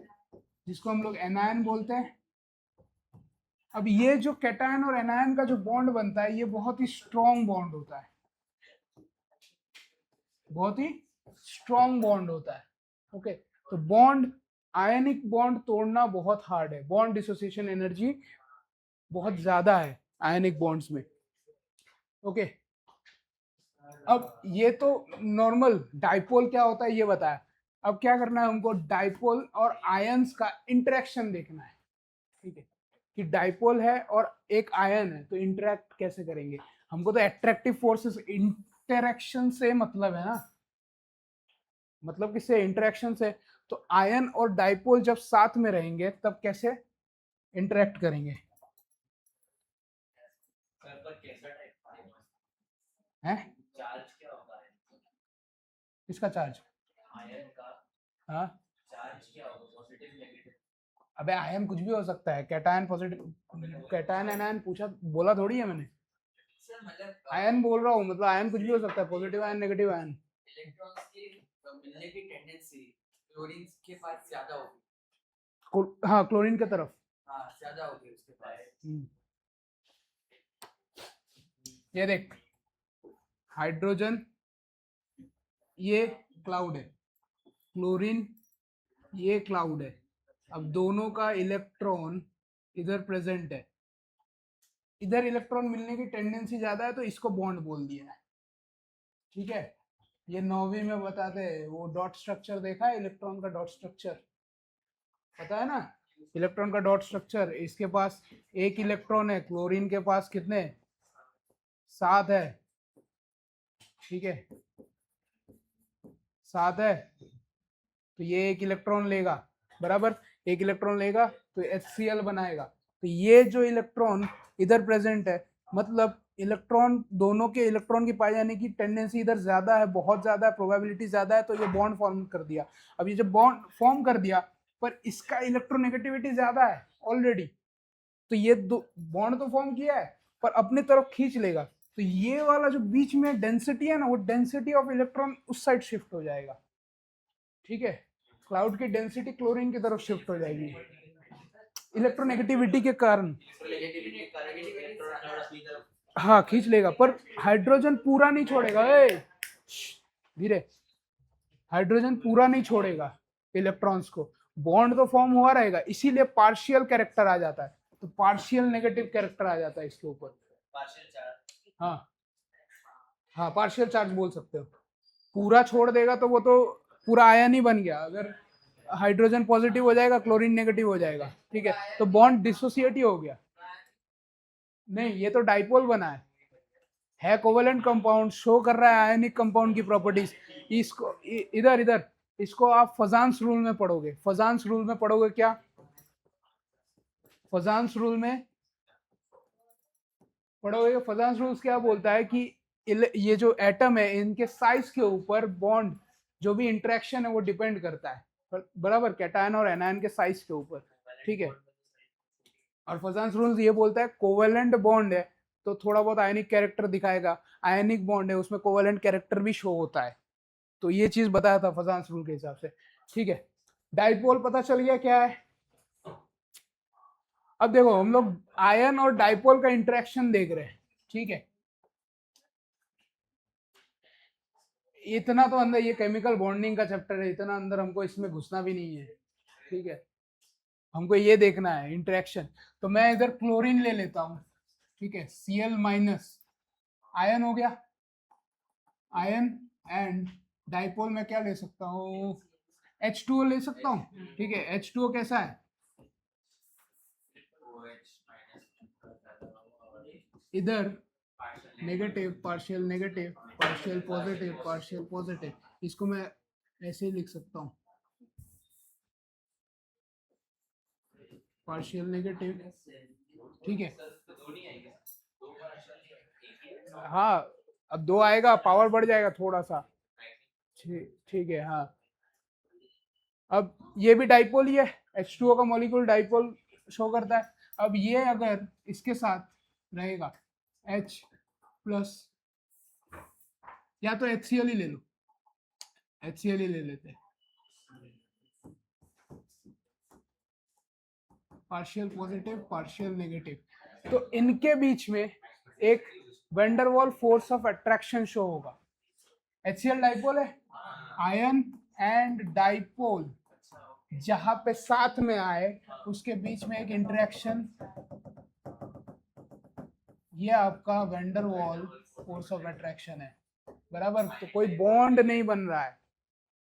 जिसको हम लोग एनायन बोलते हैं। अब ये जो कैटायन और एनायन का जो बॉन्ड बनता है ये बहुत ही स्ट्रॉन्ग बॉन्ड होता है, बहुत ही स्ट्रॉन्ग बॉन्ड होता है, ओके। तो बॉन्ड, आयनिक बॉन्ड तोड़ना बहुत हार्ड है, बॉन्ड डिसोसिएशन एनर्जी बहुत ज्यादा है आयनिक बॉन्ड्स में, ओके। अब ये तो नॉर्मल डाइपोल क्या होता है ये बताया, अब क्या करना है हमको, डाइपोल और आयंस का इंटरेक्शन देखना है, ठीक है, कि डाइपोल है और एक आयन है तो इंटरेक्ट कैसे करेंगे, हमको तो एट्रैक्टिव फोर्सेस इंटरेक्शन से मतलब है ना, मतलब किससे, इंटरेक्शन से। तो आयन और डाइपोल जब साथ में रहेंगे तब कैसे इंटरेक्ट करेंगे, हैं? चार्ज क्या होगा किसका चार्ज, आयन का, हाँ चार्ज क्या होगा, पॉजिटिव नेगेटिव? अबे आयन कुछ भी हो सकता है, कैटायन पॉजिटिव, कैटायन एनायन पूछा, बोला थोड़ी है मैंने, सर मतलब आयन बोल रहा हूँ, मतलब आयन कुछ भी हो सकता है, positive ion negative ion. Electrons की मिलने की टेंडेंसी क्लोरीन के पास ज्यादा होगी, हाँ क्लोरीन की तरफ, हाँ ज्यादा होगी उसके पास। ये देख हाइड्रोजन ये क्लाउड है, क्लोरीन ये क्लाउड है, अब दोनों का इलेक्ट्रॉन इधर प्रेजेंट है, इधर इलेक्ट्रॉन मिलने की टेंडेंसी ज्यादा है तो इसको बॉन्ड बोल दिया है, ठीक है। ये 9वीं में बताते हैं, वो डॉट स्ट्रक्चर देखा है, इलेक्ट्रॉन का डॉट स्ट्रक्चर पता है ना, इलेक्ट्रॉन का डॉट स्ट्रक्चर, इसके पास एक इलेक्ट्रॉन है, क्लोरीन के पास कितने, 7 है, ठीक है, 7 है, तो ये एक इलेक्ट्रॉन लेगा, बराबर, एक इलेक्ट्रॉन लेगा तो HCl बनाएगा, तो ये जो इलेक्ट्रॉन इधर प्रेजेंट है, मतलब इलेक्ट्रॉन, दोनों के इलेक्ट्रॉन की पाए जाने की टेंडेंसी इधर ज्यादा है, बहुत ज्यादा है, प्रोबेबिलिटी ज्यादा है, तो ये बॉन्ड फॉर्म कर दिया। अब ये जो बॉन्ड फॉर्म कर दिया पर इसका इलेक्ट्रोनेगेटिविटी ज्यादा है ऑलरेडी, तो ये दो बॉन्ड तो फॉर्म किया है पर अपनी तरफ खींच लेगा, तो ये वाला जो बीच में डेंसिटी है ना, वो डेंसिटी ऑफ इलेक्ट्रॉन उस साइड शिफ्ट हो जाएगा, ठीक है, क्लाउड की डेंसिटी क्लोरीन की तरफ शिफ्ट हो जाएगी इलेक्ट्रोनेगेटिविटी के कारण, हाँ खींच लेगा, पर हाइड्रोजन पूरा नहीं छोड़ेगा, धीरे, हाइड्रोजन पूरा नहीं छोड़ेगा इलेक्ट्रॉन्स को, बॉन्ड तो फॉर्म हुआ रहेगा, इसीलिए पार्शियल कैरेक्टर आ जाता है, तो पार्शियल नेगेटिव कैरेक्टर आ जाता है इसके ऊपर, हाँ हाँ पार्शियल चार्ज बोल सकते हो, पूरा छोड़ देगा तो वो तो पूरा आयन ही बन गया, अगर हाइड्रोजन पॉजिटिव हो जाएगा क्लोरीन नेगेटिव हो जाएगा, ठीक है, तो बॉन्ड डिसोसिएट ही हो गया, नहीं ये तो डाइपोल बना है कोवेलेंट कंपाउंड, शो कर रहा है आयनिक कंपाउंड की प्रॉपर्टीज, इसको इधर इधर इसको आप फजान्स रूल में पढ़ोगे, फजान्स रूल में पढ़ोगे क्या, फजान्स रूल में पढ़ोगे फजांस रूल्स क्या बोलता है कि ये जो एटम है इनके साइज के ऊपर बॉन्ड जो भी इंटरेक्शन है वो डिपेंड करता है, बराबर, कैटायन और एनायन के साइज के ऊपर, ठीक है। और फजांस रूल्स ये बोलता है कोवेलेंट बॉन्ड है तो थोड़ा बहुत आयनिक कैरेक्टर दिखाएगा, आयनिक बॉन्ड है उसमें कोवेलेंट कैरेक्टर भी शो होता है। तो ये चीज बताया था फजांस रूल के हिसाब से, ठीक है। डाइपोल पता चल गया क्या है। अब देखो हम लोग आयन और डाइपोल का इंटरेक्शन देख रहे हैं, ठीक है। इतना तो अंदर ये केमिकल बॉन्डिंग का चैप्टर है, इतना अंदर हमको इसमें घुसना भी नहीं है, ठीक है। हमको ये देखना है इंटरेक्शन। तो मैं इधर क्लोरीन ले लेता हूँ, ठीक है, Cl माइनस आयन हो गया, आयन एंड डाइपोल में क्या ले सकता हूँ, H2O ले सकता हूँ, ठीक है। H2O कैसा है, इधर negative partial negative partial positive partial positive, इसको मैं ऐसे ही लिख सकता हूँ, पार्शियल नेगेटिव, ठीक है। हाँ अब 2 आएगा, पावर बढ़ जाएगा थोड़ा सा, ठीक है। हाँ अब ये भी डाइपोल ही है, H2O का मॉलिक्यूल डाइपोल शो करता है। अब ये अगर इसके साथ रहेगा H प्लस, या तो HCl ही ले लो, HCl ही ले लेते हैं, पार्शियल पॉजिटिव पार्शियल नेगेटिव। तो इनके बीच में एक Van der Waals force of attraction show होगा। HCl डाइपोल है, आयन एंड डाइपोल जहां पे साथ में आए उसके बीच में एक इंटरेक्शन, ये आपका वेंडरवॉल फोर्स ऑफ अट्रैक्शन है, बराबर। तो कोई बॉन्ड नहीं बन रहा है,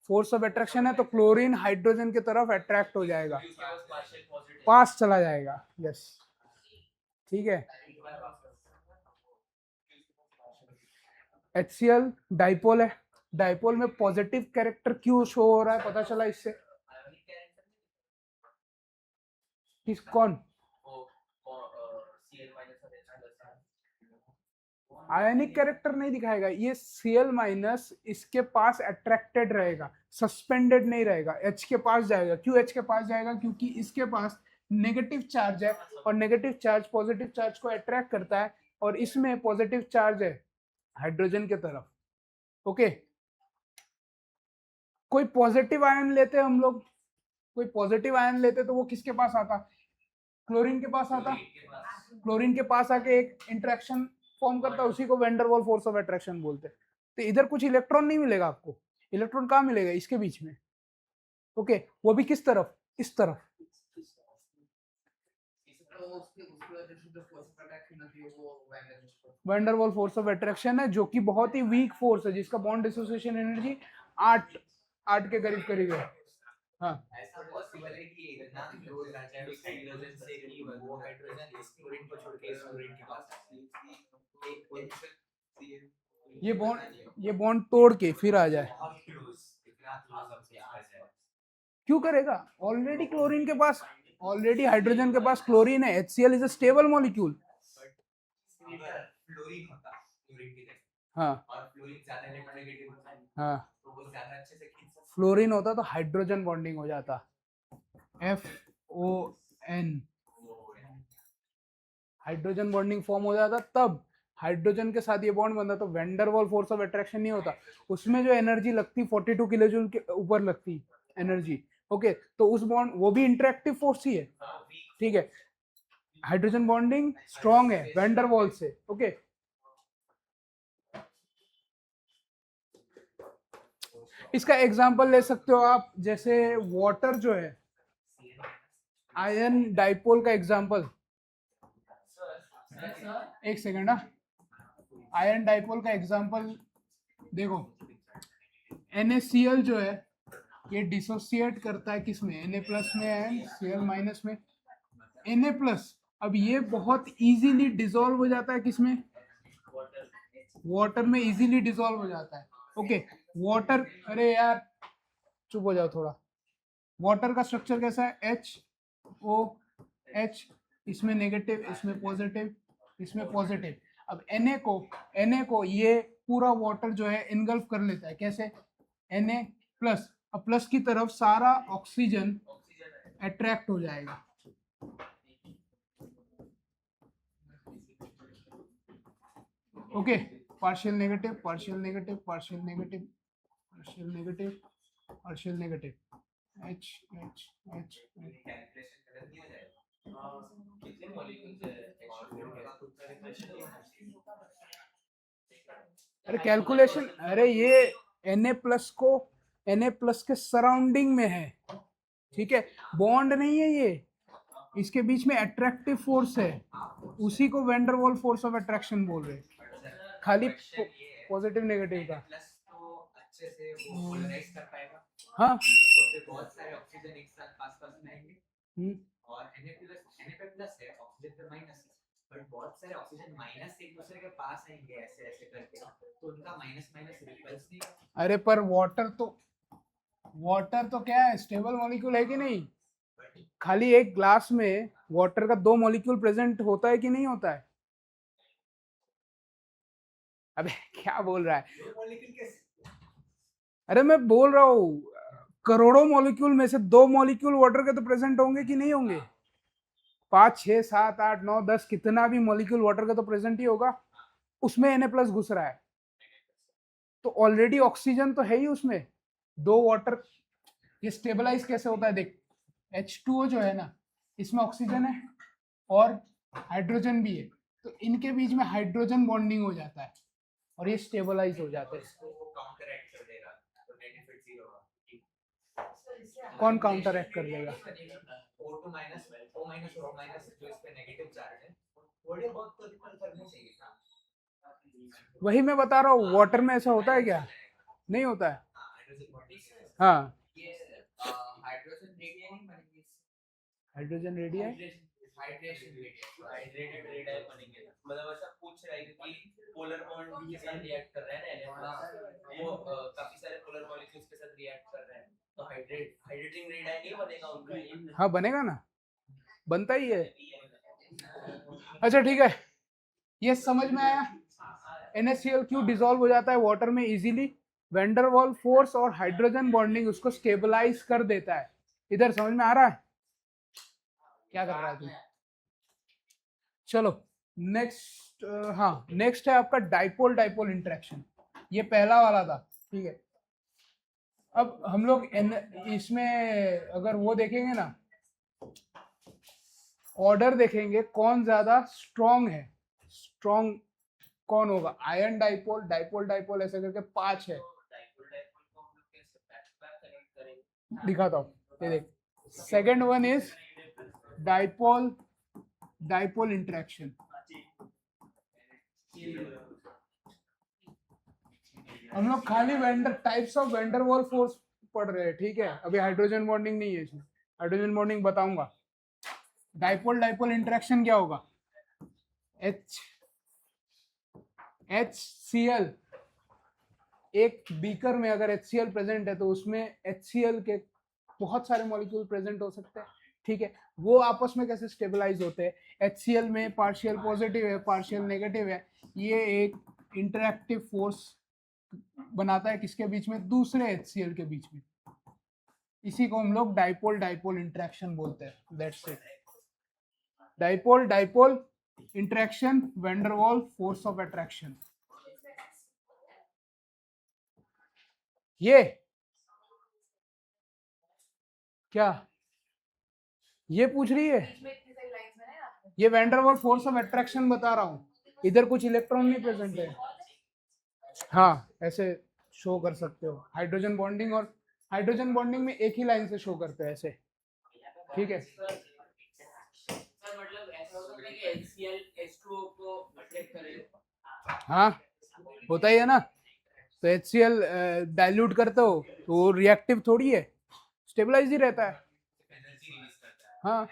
फोर्स ऑफ अट्रैक्शन है तो क्लोरीन हाइड्रोजन की तरफ अट्रैक्ट हो जाएगा, पास चला जाएगा, यस, ठीक है। HCl डाइपोल है, डाइपोल में पॉजिटिव कैरेक्टर क्यों शो हो रहा है पता चला इससे, किस कौन, आयनिक कैरेक्टर नहीं दिखाएगा, ये Cl माइनस इसके पास अट्रैक्टेड रहेगा, सस्पेंडेड नहीं रहेगा, H के पास जाएगा। क्यों H के पास जाएगा, क्योंकि इसके पास नेगेटिव चार्ज है और नेगेटिव चार्ज पॉजिटिव चार्ज को अट्रैक्ट करता है, और इसमें पॉजिटिव चार्ज है हाइड्रोजन के तरफ, ओके। कोई पॉजिटिव आयन लेते हम लोग, कोई पॉजिटिव आयन लेते तो वो किसके पास आता, क्लोरीन के पास आता, क्लोरीन के पास आके एक इंटरेक्शन फॉर्म करता है, उसी को वेंडरवॉल फोर्स ऑफ अट्रैक्शन बोलते हैं। तो इधर कुछ इलेक्ट्रॉन नहीं मिलेगा आपको, इलेक्ट्रॉन कहाँ मिलेगा, इसके बीच में, ओके। वो भी किस तरफ, इस तरफ, वेंडरवॉल फोर्स ऑफ अट्रैक्शन है, जो कि बहुत ही वीक फोर्स है, जिसका बॉन्ड डिसोसिएशन एनर्जी 8 के करीब करीब है। हाँ ऐसा पॉसिबल है कि इतना क्लोज आ जाए उस हाइड्रोजन से कि वो हाइड्रोजन इस क्लोरीन को छोड़ के इस क्लोरीन के पास एक पोजीशन, ये बॉन्ड तोड़ के फिर आ जाए, क्यों करेगा, ऑलरेडी क्लोरीन के पास, ऑलरेडी हाइड्रोजन के पास क्लोरीन है, HCl is a stable molecule. Fluorine होता क्लोरीन की जगह, हाँ और फ्लोरीन ज्यादा इलेक्ट्रोनेगेटिव होता है, हाँ, तो वो ज्यादा अच्छे से खींच सकता फ्लोरीन होता तो हाइड्रोजन बॉन्डिंग हो जाता, FON, हाइड्रोजन बॉन्डिंग फॉर्म हो जाता, तब हाइड्रोजन के साथ ये बॉन्ड बनता तो वेंडरवॉल फोर्स ऑफ अट्रैक्शन नहीं होता। उसमें जो एनर्जी लगती 42 किलो जूल के ऊपर लगती एनर्जी, ओके। तो उस बॉन्ड वो भी इंटरेक्टिव फोर्स ही है, ठीक है। हाइड्रोजन बॉन्डिंग स्ट्रॉन्ग है वेंडरवॉल से, ओके। इसका एग्जांपल ले सकते हो आप, जैसे वाटर जो है, आयन डाइपोल का एग्जांपल, एक सेकंड, आयन डाइपोल का एग्जांपल देखो, NaCl जो है ये डिसोसिएट करता है किसमें, Na प्लस में एंड Cl माइनस में, Na प्लस। अब ये बहुत इजीली डिसॉल्व हो जाता है किसमें, वाटर में इजीली डिसॉल्व हो जाता है, ओके। वाटर, अरे यार चुप हो जाओ थोड़ा, वाटर का स्ट्रक्चर कैसा है, HOH, इसमें नेगेटिव इसमें पॉजिटिव इसमें पॉजिटिव, अब Na को ये पूरा वाटर जो है इनगल्फ कर लेता है, कैसे? Na प्लस, अब प्लस की तरफ सारा ऑक्सीजन अट्रैक्ट हो जाएगा, okay. Partial negative, partial negative, partial negative, partial negative, partial negative, H H H calculation गलत नहीं हो जाएगा? कितने मॉलिक्यूल्स है अरे कैलकुलेशन, अरे ये Na प्लस को Na प्लस के सराउंडिंग में है, ठीक है, बॉन्ड नहीं है ये, इसके बीच में अट्रैक्टिव फोर्स है, उसी को वैंडरवाल फोर्स ऑफ अट्रैक्शन बोल रहे हैं, खाली पॉजिटिव नेगेटिव का। प्लस तो अच्छे से वो पोलराइज कर पाएगा, हाँ, तो फिर बहुत सारे ऑक्सीजन एक साथ पास में आएंगे, और Na पे प्लस है, ऑक्सीजन पे माइनस है, बट बहुत सारे ऑक्सीजन माइनस एक दूसरे के पास आएंगे ऐसे ऐसे करके, तो उनका माइनस माइनस रिपल्स नहीं होगा। अरे पर वाटर तो क्या है, स्टेबल मॉलिक्यूल है कि नहीं? खाली एक ग्लास में वाटर का 2 मॉलिक्यूल प्रेजेंट होता है कि नहीं होता है? अबे क्या बोल रहा है? दो मॉलिक्यूल कैसे? अरे मैं बोल रहा हूँ करोड़ों मॉलिक्यूल में से 2 मॉलिक्यूल वाटर के तो प्रेजेंट होंगे कि नहीं होंगे? 5 6 7 8 9 10 कितना भी मॉलिक्यूल वाटर का तो प्रेजेंट ही होगा, उसमें Na प्लस घुस रहा है, तो ऑलरेडी ऑक्सीजन तो है ही उसमें, 2 वाटर, ये स्टेबलाइज कैसे होता है देख, H2O जो है ना, इसमें ऑक्सीजन है और हाइड्रोजन भी है, तो इनके बीच में हाइड्रोजन बॉन्डिंग हो जाता है और ये स्टेबलाइज हो जाते हैं। इसको काउंटरएक्ट कर देगा, तो बेनिफिट जीरो होगा। कौन काउंटरएक्ट कर देगा? O2 माइनस O माइनस और O माइनस जो इस पे नेगेटिव चार्ज है, थोड़े बहुत तो रिपल करने चाहिए ना। वही मैं बता रहा हूँ, वाटर में ऐसा होता है क्या? नहीं होता है। हाइड्रोजन बॉन्डिंग हाँ, ये हाइड्रोजन रेडियल नहीं बनेगी, hydrogen radial, hydration radial, hydrated radial बनेंगे, मतलब ऐसा पूछ रहा है कि पोलर बॉन्ड के साथ रिएक्ट कर रहा है ना, वो काफी सारे पोलर मॉलिक्यूल्स के साथ रिएक्ट कर रहे हैं, तो हाइड्रेटिंग रेडियल नहीं बनेगा उनका? हाँ बनेगा ना, बनता ही है। अच्छा ठीक है, ये समझ में आया, NaCl क्यों डिसॉल्व हो जाता है वाटर में इजीली, वैंडरवाल फोर्स और हाइड्रोजन बॉन्डिंग उसको स्टेबलाइज कर देता है। इधर समझ में आ रहा है क्या कर रहा है तू? चलो नेक्स्ट, हाँ नेक्स्ट है आपका डाइपोल डाइपोल इंटरेक्शन, ये पहला वाला था, ठीक है। अब हम लोग इसमें अगर वो देखेंगे ना, ऑर्डर देखेंगे कौन ज्यादा स्ट्रॉन्ग है, स्ट्रॉन्ग कौन होगा, आयन डाइपोल, डाइपोल डाइपोल ऐसे करके 5 है, दिखाता हूँ, ये देख। Second one is dipole dipole interaction, हम लोग खाली टाइप्स ऑफ वैंडरवाल फोर्स पढ़ रहे हैं, ठीक है, अभी हाइड्रोजन बॉन्डिंग नहीं है इसमें, हाइड्रोजन बॉन्डिंग बताऊंगा। डाइपोल डाइपोल इंटरेक्शन क्या होगा, HCl, एक बीकर में अगर HCl प्रेजेंट है तो उसमें HCl के बहुत सारे मॉलिक्यूल प्रेजेंट हो सकते हैं, ठीक है, वो आपस में कैसे स्टेबलाइज होते हैं, HCl में पार्शियल पॉजिटिव है पार्शियल नेगेटिव है, ये एक इंटरैक्टिव फोर्स बनाता है किसके बीच में, दूसरे HCl के बीच में, इसी को हम लोग डाइपोल डाइपोल इंटरेक्शन बोलते हैं। That's it, dipole dipole interaction, van der Waals force of attraction. ये क्या ये पूछ रही है, ये वैंडरवाल फोर्स ऑफ अट्रैक्शन बता रहा हूं, इधर कुछ इलेक्ट्रॉन नहीं प्रेजेंट है, हाँ ऐसे शो कर सकते हो, हाइड्रोजन बॉन्डिंग और हाइड्रोजन बॉन्डिंग में एक ही लाइन से शो करते हैं ऐसे, ठीक है। हाँ होता ही है ना, तो HCl डाइल्यूट करते हो तो वो रिएक्टिव थोड़ी है, स्टेबलाइज ही रहता है। हाँ,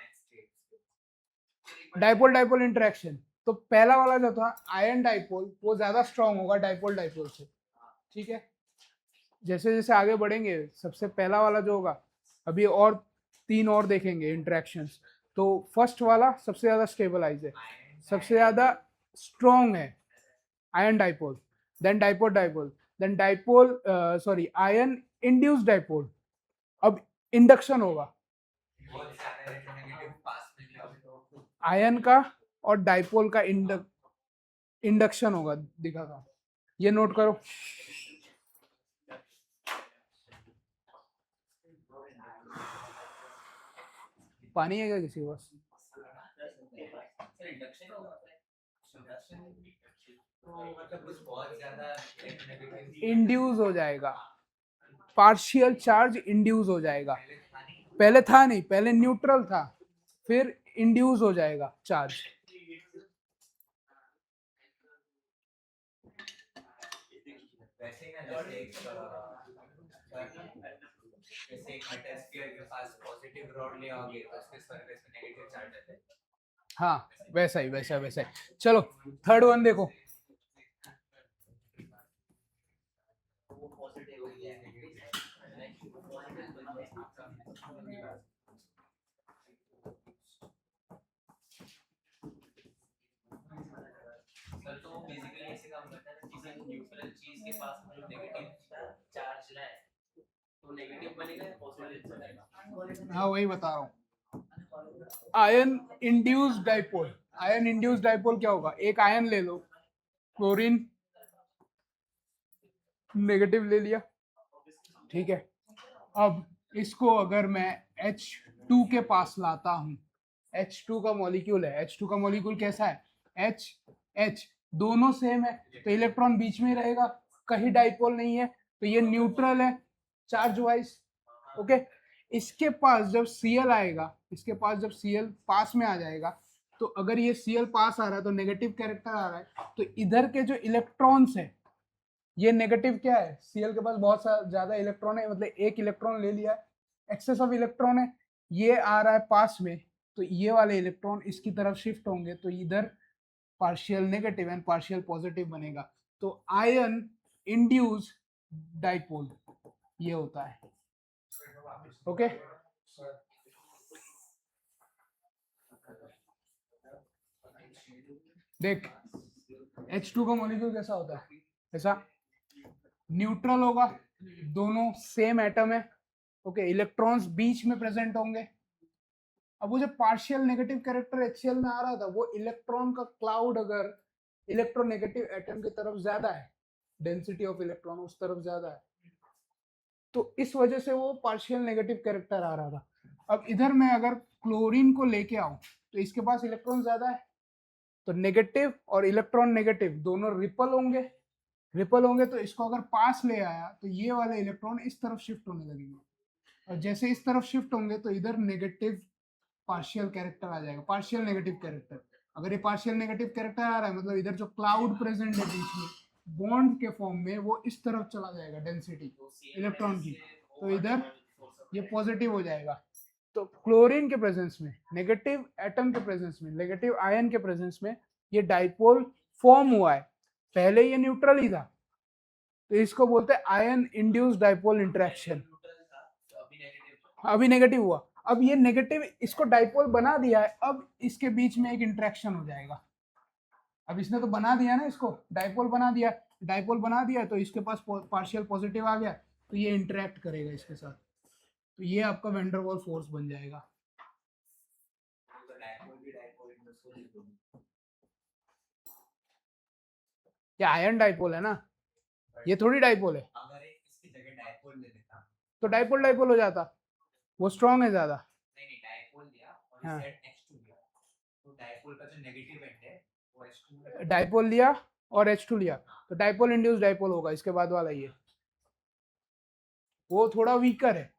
डाइपोल डाइपोल इंटरेक्शन, तो पहला वाला जो था आयन डाइपोल, वो ज्यादा स्ट्रांग होगा डाइपोल डाइपोल से, ठीक है। जैसे जैसे आगे बढ़ेंगे, सबसे पहला वाला जो होगा, अभी और 3 और देखेंगे इंटरेक्शंस, तो फर्स्ट वाला सबसे ज्यादा स्टेबलाइज है, सबसे ज्यादा स्ट्रॉन्ग है, ion dipole, then dipole dipole, then dipole sorry ion induced dipole. अब इंडक्शन होगा आयन का और डाइपोल का इंडक्शन होगा, दिखाता हूं, ये नोट करो। पानी है क्या किसी के पास? इंड्यूस हो जाएगा, पार्शियल चार्ज इंड्यूस हो जाएगा। पहले था नहीं, पहले न्यूट्रल था, फिर इंड्यूस हो जाएगा चार्ज। वैसे ही ना, जैसे एक मेटल स्फीयर के पास पॉजिटिव रॉड ले आओगे तो उसके सरफेस पे नेगेटिव चार्ज रहता है। हाँ वैसा ही वैसा वैसा ही। चलो थर्ड वन देखो, वो पॉजिटिव हो गया सर। तो बेसिकली ऐसे काम करता है, किसी न्यूट्रल चीज के पास हम लोग नेगेटिव चार्ज लाए तो नेगेटिव बनेगा या पॉजिटिव बनेगा? हाँ वही बता रहा हूँ। Ion induced dipole, ion induced dipole क्या होगा, एक आयन ले लो, क्लोरीन नेगेटिव ले लिया, ठीक है। अब इसको अगर मैं H2 के पास लाता हूं, H2 का मॉलिक्यूल है, H2 का मॉलिक्यूल कैसा है, H H दोनों सेम है, तो इलेक्ट्रॉन बीच में रहेगा, कहीं डाइपोल नहीं है, तो ये न्यूट्रल है चार्ज वाइज, ओके। इसके पास जब Cl आएगा, इसके पास जब Cl पास में आ जाएगा, तो अगर ये Cl पास आ रहा है तो नेगेटिव कैरेक्टर आ रहा है, तो इधर के जो इलेक्ट्रॉन्स है ये नेगेटिव क्या है, Cl के पास बहुत ज्यादा इलेक्ट्रॉन है, मतलब एक इलेक्ट्रॉन ले लिया, एक्सेस ऑफ इलेक्ट्रॉन है, ये आ रहा है पास में, तो ये वाले इलेक्ट्रॉन इसकी तरफ शिफ्ट होंगे, तो इधर partial negative and partial positive बनेगा, तो आयन इंड्यूस डाइपोल ये होता है, ओके। देख H2 का मॉलिक्यूल कैसा होता है, ऐसा न्यूट्रल होगा, दोनों सेम एटम है, ओके, इलेक्ट्रॉन्स बीच में प्रेजेंट होंगे। अब वो जो पार्शियल नेगेटिव कैरेक्टर HCl में आ रहा था, वो इलेक्ट्रॉन का क्लाउड अगर इलेक्ट्रोनेगेटिव एटम की तरफ ज्यादा है, डेंसिटी ऑफ इलेक्ट्रॉन उस तरफ ज्यादा है, तो इस वजह से वो पार्शियल नेगेटिव कैरेक्टर आ रहा था। अब इधर मैं अगर क्लोरीन को लेके आऊं, तो इसके पास इलेक्ट्रॉन ज्यादा है, तो नेगेटिव और इलेक्ट्रॉन नेगेटिव दोनों रिपल होंगे, रिपल होंगे, तो इसको अगर पास ले आया तो ये वाले इलेक्ट्रॉन इस तरफ शिफ्ट होने लगेंगे, और जैसे इस तरफ शिफ्ट होंगे तो इधर नेगेटिव पार्शियल कैरेक्टर आ जाएगा, पार्शियल नेगेटिव कैरेक्टर। अगर ये पार्शियल नेगेटिव कैरेक्टर आ रहा है, मतलब इधर जो क्लाउड प्रेजेंट है बीच में बॉन्ड के फॉर्म में, वो इस तरफ चला जाएगा डेंसिटी इलेक्ट्रॉन की, तो इधर ये पॉजिटिव हो जाएगा। तो क्लोरीन के प्रेजेंस में, नेगेटिव एटम के प्रेजेंस में, नेगेटिव आयन के प्रेजेंस में ये डाइपोल फॉर्म हुआ है, पहले ये न्यूट्रल ही था, तो इसको बोलते हैं आयन इंड्यूस्ड डाइपोल इंटरेक्शन। अभी नेगेटिव हुआ, अब ये नेगेटिव इसको डाइपोल बना दिया है, अब इसके बीच में एक इंटरेक्शन हो जाएगा। अब इसने तो बना दिया ना, इसको डाइपोल बना दिया, डाइपोल बना दिया, तो इसके पास पार्शियल पॉजिटिव आ गया, तो ये इंटरेक्ट करेगा इसके साथ, तो ये आपका वैन डेर वाल फोर्स बन जाएगा। ये आयन डाइपोल है ना, ये थोड़ी डाइपोल है, अगर इसकी जगह डाइपोल ले लेता तो डाइपोल डाइपोल हो जाता, वो स्ट्रॉन्ग है ज्यादा। नहीं डाइपोल दिया और हाँ। इसे H2 दिया, तो डाइपोल का जो नेगेटिव एंड है वो H2 डाइपोल लिया और H2 लिया, तो डाइपोल इंड्यूस डाइपोल होगा, इसके बाद वाला ये, वो थोड़ा वीकर है,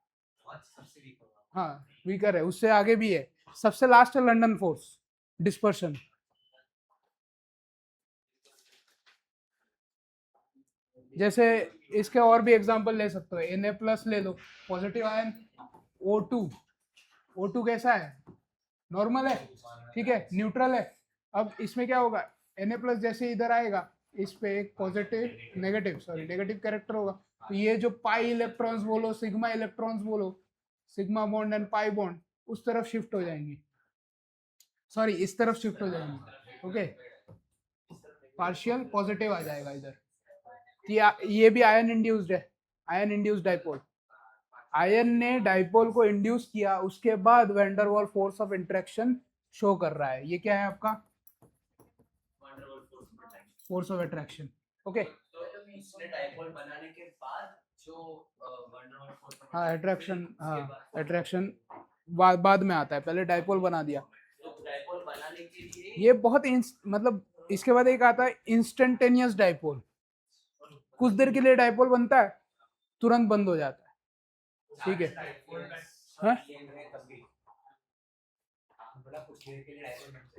सबसे वीक होगा। हाँ वीकर है, उससे आगे भी है, सबसे लास्ट है लंडन फोर्स डिस्पर्शन। जैसे इसके और भी एग्जांपल ले सकते हो, Na+ ले लो, पॉजिटिव आयन, O2 कैसा है, नॉर्मल है, ठीक है, न्यूट्रल है। अब इसमें क्या होगा, Na+ जैसे इधर आएगा, इस पे एक पॉजिटिव नेगेटिव कैरेक्टर होगा, तो ये जो पाई इलेक्ट्रॉन्स बोलो, सिग्मा इलेक्ट्रॉन्स बोलो, sigma bond and pi bond उस तरफ शिफ्ट हो जाएंगे, सॉरी इस तरफ शिफ्ट हो जाएंगे, ओके। पार्शियल पॉजिटिव आ जाएगा इधर। ये भी आयन इंड्यूस्ड है, आयन इंड्यूस्ड डाइपोल। आयन ने डाइपोल को इंड्यूस किया, उसके बाद वैंडरवाल फोर्स ऑफ इंटरेक्शन शो कर रहा है। ये क्या है आपका? Force of attraction. ओके, तो इसने डाइपोल बनाने के बाद जो वंडरवॉल फोर्स ऑफ हाँ अट्रैक्शन, हाँ बाद अट्रैक्शन बाद में आता है, पहले डाइपोल बना दिया। तो डाइपोल बनाने के लिए ये बहुत मतलब इसके बाद एक आता है इंस्टेंटेनियस डाइपोल। कुछ देर के लिए डाइपोल बनता है, तुरंत बंद हो जाता है, ठीक है। हाँ?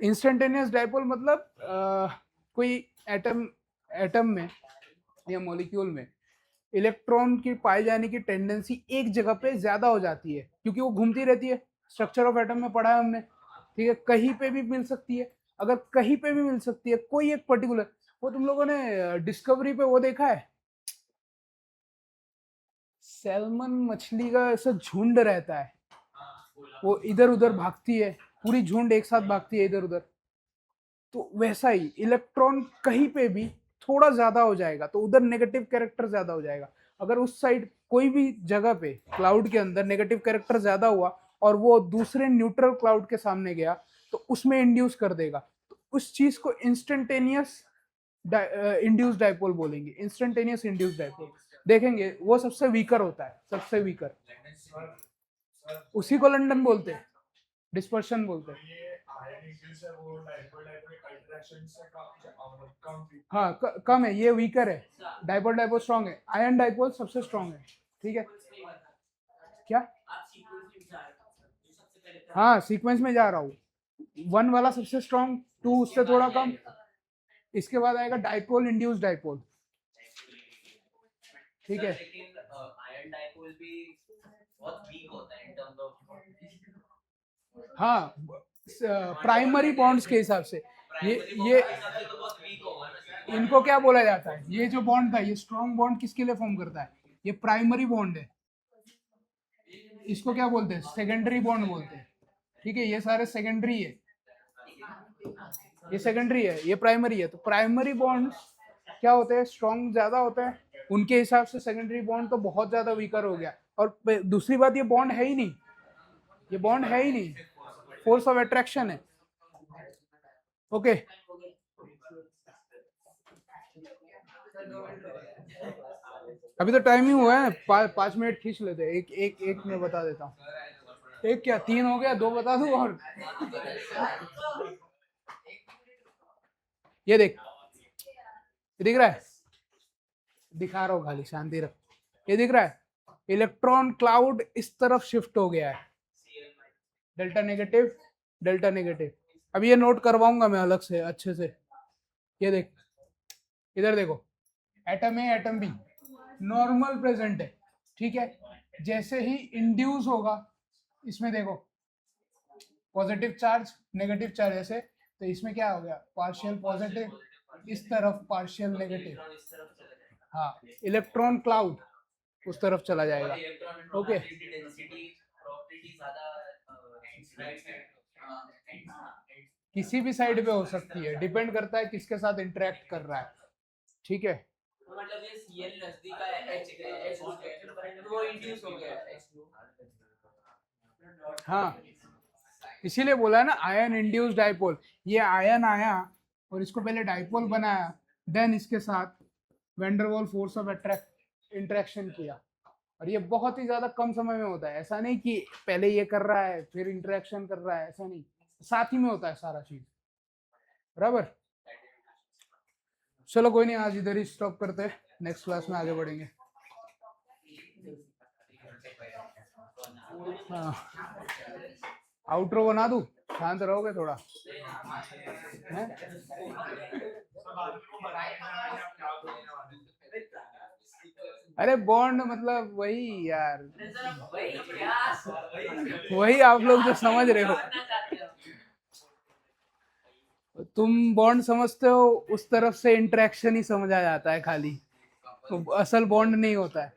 इंस्टेंटेनियस डाइपोल मतलब कोई एटम में या मॉलिक्यूल में इलेक्ट्रॉन की पाए जाने की टेंडेंसी एक जगह पे ज्यादा हो जाती है, क्योंकि वो घूमती रहती है। स्ट्रक्चर ऑफ एटम में पढ़ा है हमने, ठीक है। कहीं पे भी मिल सकती है, अगर कहीं पे भी मिल सकती है कोई एक पर्टिकुलर, वो तुम लोगों ने डिस्कवरी पे वो देखा है, सैल्मन मछली का ऐसा झुंड रहता है, वो इधर उधर भागती है, पूरी झुंड एक साथ भागती है इधर उधर। तो वैसा ही इलेक्ट्रॉन कहीं पे भी थोड़ा ज्यादा हो जाएगा तो उधर नेगेटिव कैरेक्टर ज्यादा हो जाएगा। अगर उस साइड कोई भी जगह पे क्लाउड के अंदर नेगेटिव कैरेक्टर ज्यादा हुआ और वो दूसरे न्यूट्रल क्लाउड के सामने गया तो उसमें इंड्यूस कर देगा। तो उस चीज को इंस्टेंटेनियस इंड्यूस डाइपोल बोलेंगे, इंस्टेंटेनियस इंड्यूस डाइपोल। देखेंगे वो सबसे वीकर होता है, सबसे वीकर, उसी को लंदन बोलते हैं, डिस्पर्शन बोलते हैं। हाँ कम है, ये वीकर है। डाइपोल डाइपोल स्ट्रॉन्ग है, आयन डाइपोल सबसे स्ट्रॉन्ग है, ठीक है। क्या? हाँ सीक्वेंस में जा रहा हूँ, 1 वाला सबसे स्ट्रॉन्ग, 2 उससे थोड़ा कम, इसके बाद आएगा डाइपोल इंड्यूस डाइपोल, ठीक है। लेकिन आयन डाइपोल भी बहुत वीक होता है इन टर्म्स ऑफ, हाँ प्राइमरी बॉन्ड्स के हिसाब से ये तो बहुत वीक होगा ना। इनको क्या बोला जाता है, ये जो बॉन्ड था, ये स्ट्रॉन्ग बॉन्ड किसके लिए फॉर्म करता है? ये प्राइमरी बॉन्ड है, इसको क्या बोलते हैं? सेकेंडरी बॉन्ड बोलते हैं, ठीक है। ये सारे सेकेंडरी है, ये सेकेंडरी है, ये प्राइमरी है। तो प्राइमरी बॉन्ड क्या होते हैं? स्ट्रॉन्ग ज्यादा होता है, उनके हिसाब से सेकेंडरी बॉन्ड तो बहुत ज्यादा वीकर हो गया। और दूसरी बात, ये बॉन्ड है ही नहीं, ये बॉन्ड है ही नहीं, फोर्स ऑफ अट्रैक्शन है। ओके अभी तो टाइम ही हुआ है, 5 मिनट खींच लेते हैं। एक मैं बता देता हूँ। एक क्या 3 हो गया, 2 बता दूं और ये देख, ये दिख रहा है, दिखा रहा हूँ खाली, शांति रख। ये दिख रहा है, इलेक्ट्रॉन क्लाउड इस तरफ शिफ्ट हो गया है, डेल्टा नेगेटिव डेल्टा नेगेटिव। अब ये नोट करवाऊंगा मैं अलग से अच्छे से। ये देख, इधर देखो, atom A atom B normal present है, ठीक है। जैसे ही इंड्यूस होगा, इसमें देखो पॉजिटिव चार्ज नेगेटिव चार्ज ऐसे, तो इसमें क्या हो गया? पार्शियल पॉजिटिव, इस तरफ पार्शियल नेगेटिव। हाँ इलेक्ट्रॉन क्लाउड उस तरफ चला जाएगा, ओके। किसी भी साइड पे हो सकती है, डिपेंड करता है किसके साथ इंटरेक्ट कर रहा है, ठीक है। मतलब ये सीएल नजदीक है, एच वो इंड्यूस हो गया है। हाँ इसीलिए बोला है ना आयन इंड्यूस डाइपोल। ये आयन आया और इसको पहले डाइपोल बनाया, देन इसके साथ वैंडरवाल फोर्स ऑफ इंटरेक्शन किया। और ये बहुत ही ज्यादा कम समय में होता है, ऐसा नहीं कि पहले ये कर रहा है फिर इंटरेक्शन कर रहा है, ऐसा नहीं, साथ ही में होता है सारा चीज, बराबर। चलो कोई नहीं, आज इधर ही स्टॉप करते हैं, नेक्स्ट क्लास में आगे बढ़ेंगे। हाँ आउट्रो बना दूं, शांत रहोगे थोड़ा है? अरे बॉन्ड मतलब वही यार, वही आप लोग जो समझ रहे हो, तुम बॉन्ड समझते हो, उस तरफ से इंटरेक्शन ही समझा जाता है खाली, तो असल बॉन्ड नहीं होता है।